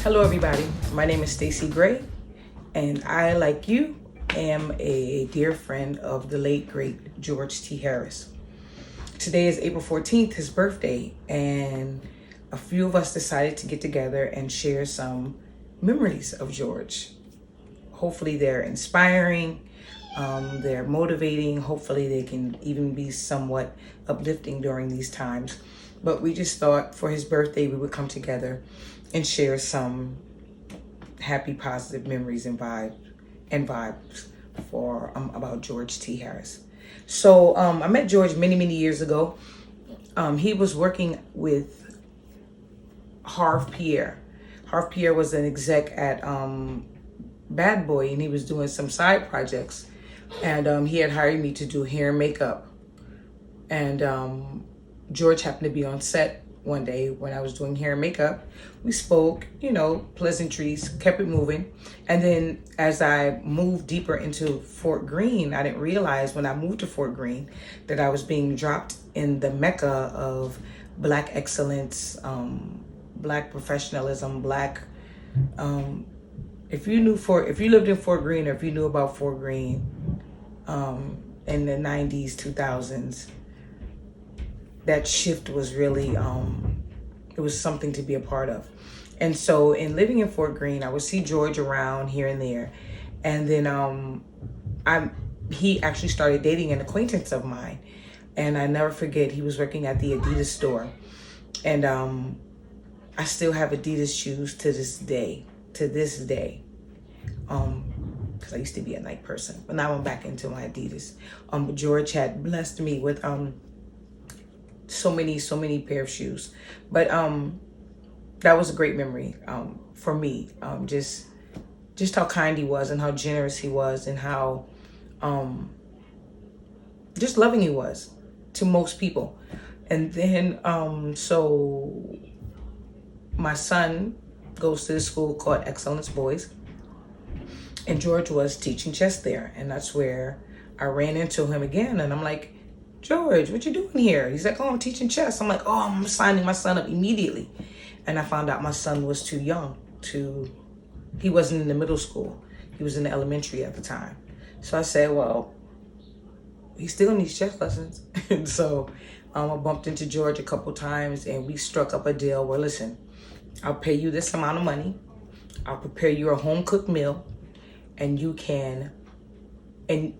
Hello everybody, my name is Stacy Gray, and I, like you, am a dear friend of the late great George T. Harris. Today is April 14th, his birthday, and a few of us decided to get together and share some memories of George. Hopefully they're inspiring, they're motivating, hopefully they can even be somewhat uplifting during these times. But we just thought for his birthday we would come together and share some happy, positive memories and vibes for about George T. Harris. So I met George many years ago. He was working with Harv Pierre. Harv Pierre was an exec at Bad Boy, and he was doing some side projects. And he had hired me to do hair and makeup. And George happened to be on set one day when I was doing hair and makeup. We spoke, pleasantries, kept it moving. And then as I moved deeper into Fort Greene, I didn't realize when I moved to Fort Greene that I was being dropped in the mecca of Black excellence, Black professionalism, Black, if you lived in Fort Greene, or if you knew about Fort Greene in the 90s, 2000s, that shift was really, it was something to be a part of. And so in living in Fort Greene, I would see George around here and there. And then he actually started dating an acquaintance of mine. And I never forget, he was working at the Adidas store. And I still have Adidas shoes to this day. Because I used to be a Nike person, but now I'm back into my Adidas. But George had blessed me with so many pair of shoes. But that was a great memory for me. Just how kind he was, and how generous he was, and how just loving he was to most people. And then so my son goes to this school called Excellence Boys, and George was teaching chess there, and that's where I ran into him again. And I'm like, George, what you doing here? He's like, oh, I'm teaching chess. I'm like, oh, I'm signing my son up immediately. And I found out my son was too young he wasn't in the middle school. He was in the elementary at the time. So I said, well, he still needs chess lessons. And so I bumped into George a couple times, and we struck up a deal where, listen, I'll pay you this amount of money. I'll prepare you a home cooked meal, and you can, in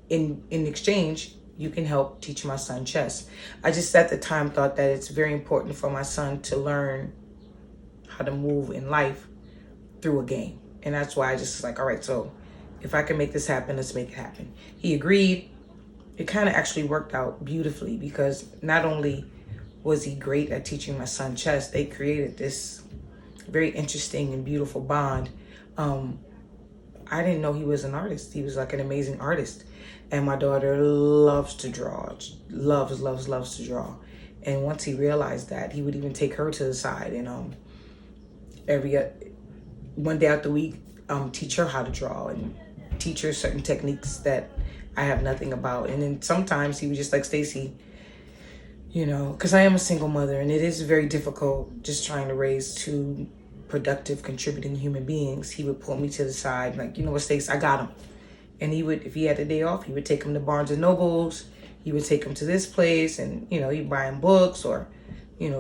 exchange, you can help teach my son chess. I just at the time thought that it's very important for my son to learn how to move in life through a game. And that's why I just was like, all right, so if I can make this happen, let's make it happen. He agreed. It kind of actually worked out beautifully, because not only was he great at teaching my son chess, they created this very interesting and beautiful bond. I didn't know he was an artist. He was like an amazing artist. And my daughter loves to draw, loves to draw. And once he realized that, he would even take her to the side and one day out the week, teach her how to draw and teach her certain techniques that I have nothing about. And then sometimes he was just like, Stacy, because I am a single mother, and it is very difficult just trying to raise two productive, contributing human beings. He would pull me to the side, like, you know what, Stace, I got him. And he would, if he had a day off, he would take him to Barnes and Nobles. He would take him to this place, and, he'd buy him books, or,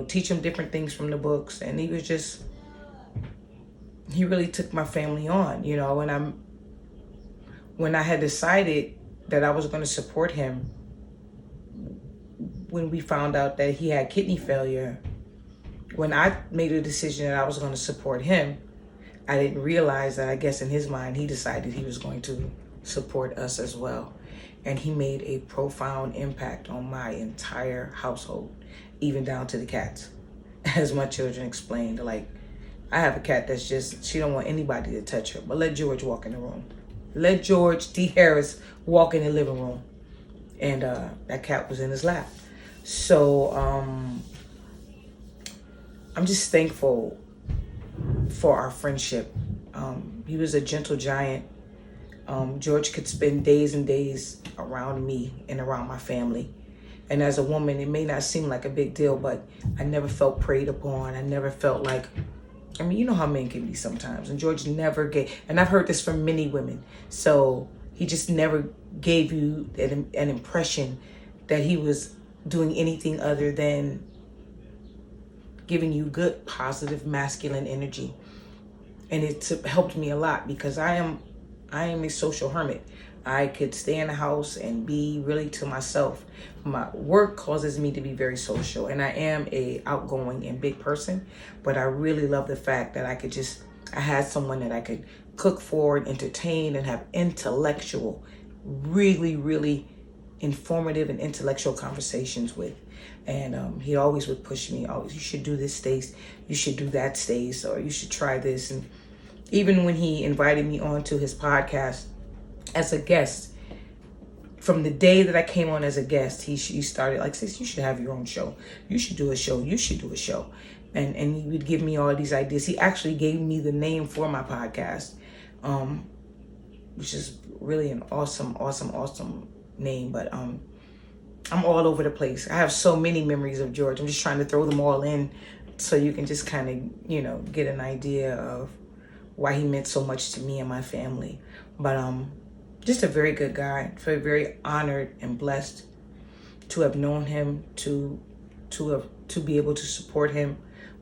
teach him different things from the books. And he really took my family on, when I had decided that I was going to support him, when we found out that he had kidney failure, when I made a decision that I was going to support him, I didn't realize that, I guess in his mind, he decided he was going to support us as well. And he made a profound impact on my entire household, even down to the cats. As my children explained, like, I have a cat that's she don't want anybody to touch her, but let George walk in the room. Let George T. Harris walk in the living room. And that cat was in his lap. So I'm just thankful for our friendship. He was a gentle giant. George could spend days and days around me and around my family. And as a woman, it may not seem like a big deal, but I never felt preyed upon. I never felt like I mean, you know how men can be sometimes. And George never gave, and I've heard this from many women. So he just never gave you an impression that he was doing anything other than giving you good, positive, masculine energy. And it's helped me a lot because I am a social hermit. I could stay in the house and be really to myself. My work causes me to be very social, and I am a outgoing and big person, but I really love the fact that I had someone that I could cook for and entertain and have intellectual, really, really informative and intellectual conversations with. And he always would push me, always, you should do this, Stace, you should do that, Stace, or you should try this. And even when he invited me onto his podcast as a guest, from the day that I came on as a guest, he started like, Sis, you should have your own show. You should do a show. You should do a show. And he would give me all these ideas. He actually gave me the name for my podcast, which is really an awesome name. But I'm all over the place. I have so many memories of George. I'm just trying to throw them all in so you can just kind of, get an idea of why he meant so much to me and my family. But just a very good guy. Very, very honored and blessed to have known him, to be able to support him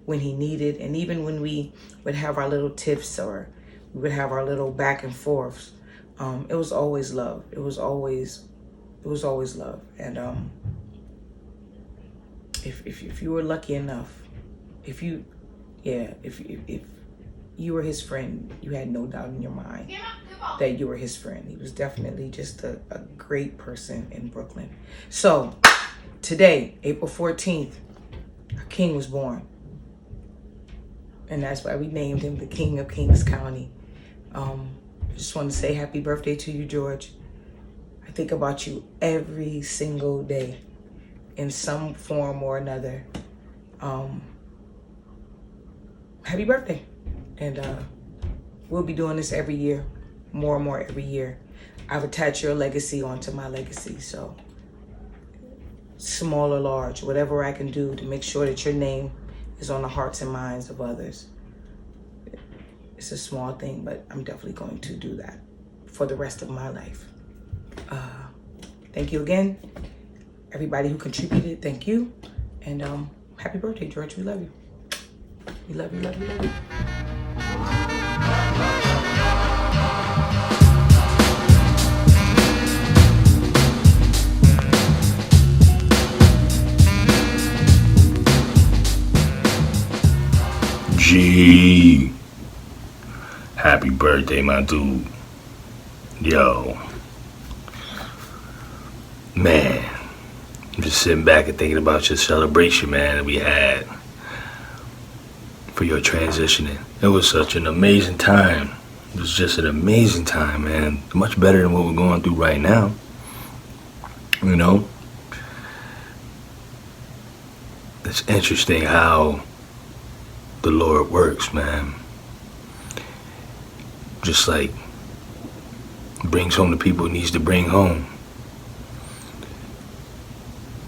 when he needed, and even when we would have our little tiffs or we would have our little back and forths. It was always love. It was always love. And if you were lucky enough, if you were his friend, you had no doubt in your mind that you were his friend. He was definitely just a great person in Brooklyn. So today, April 14th, a king was born. And that's why we named him the King of Kings County. I just want to say happy birthday to you, George. I think about you every single day in some form or another. Happy birthday. And we'll be doing this every year, more and more every year. I've attached your legacy onto my legacy. So small or large, whatever I can do to make sure that your name is on the hearts and minds of others. It's a small thing, but I'm definitely going to do that for the rest of my life. Thank you again. Everybody who contributed, thank you. And happy birthday, George. We love you. We love you, love you, love you. G. Happy birthday, my dude. Yo. Man. I'm just sitting back and thinking about your celebration, man, that we had for your transitioning. It was such an amazing time. It was just an amazing time, man. Much better than what we're going through right now. You know? It's interesting how the Lord works, man. Just like brings home the people he needs to bring home.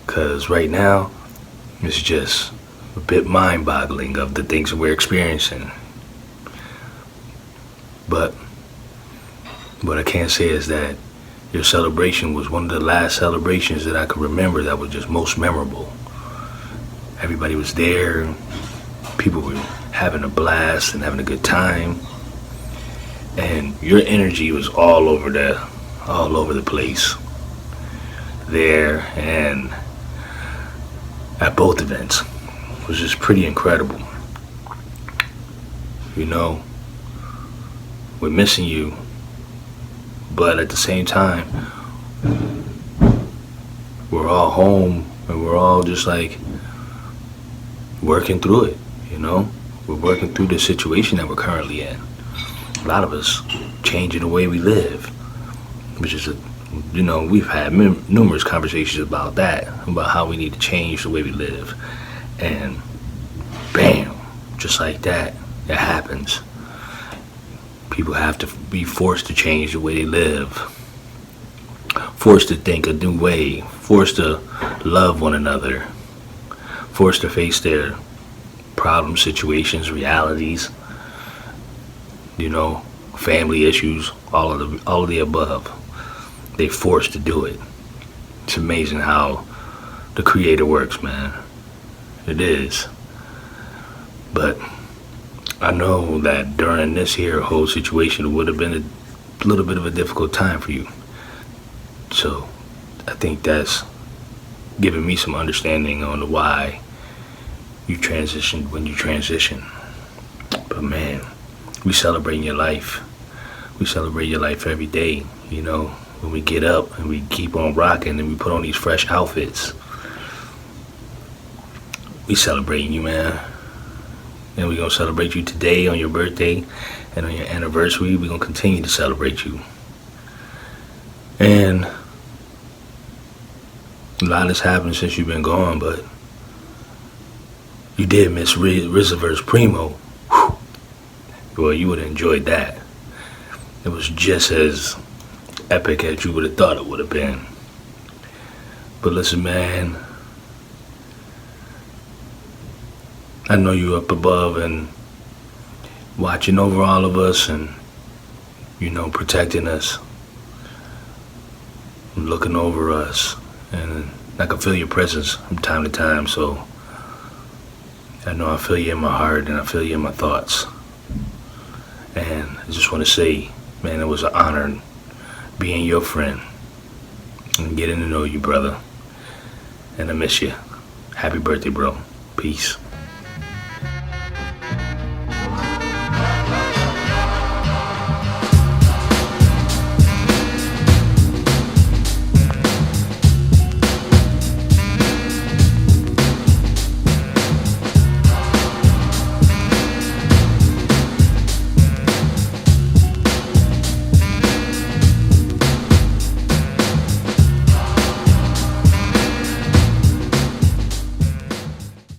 Because right now, it's just a bit mind-boggling of the things that we're experiencing. But what I can say is that your celebration was one of the last celebrations that I could remember that was just most memorable. Everybody was there. People were having a blast and having a good time. And your energy was all over the place. There and at both events. It was just pretty incredible. You know, we're missing you, but at the same time, we're all home and we're all just like working through it, you know? We're working through the situation that we're currently in. A lot of us changing the way we live, which is we've had numerous conversations about that, about how we need to change the way we live. And bam, just like that, it happens. People have to be forced to change the way they live, forced to think a new way, forced to love one another, forced to face their problems, situations, realities, you know, family issues, all of the above. They forced to do it. It's amazing how the creator works, man. It is. But I know that during this here whole situation, it would have been a little bit of a difficult time for you. So I think that's giving me some understanding on why you transitioned when you transitioned. But man, we celebrate your life. We celebrate your life every day, you know, when we get up and we keep on rocking and we put on these fresh outfits. We celebrating you, man. And we're going to celebrate you today on your birthday and on your anniversary. We're going to continue to celebrate you. And a lot has happened since you've been gone, but you did miss RZA's Primo. Whew. Well, you would have enjoyed that. It was just as epic as you would have thought it would have been. But listen, man, I know you're up above and watching over all of us and, you know, protecting us, looking over us. And I can feel your presence from time to time, so I know I feel you in my heart and I feel you in my thoughts. And I just want to say, man, it was an honor being your friend and getting to know you, brother. And I miss you. Happy birthday, bro. Peace.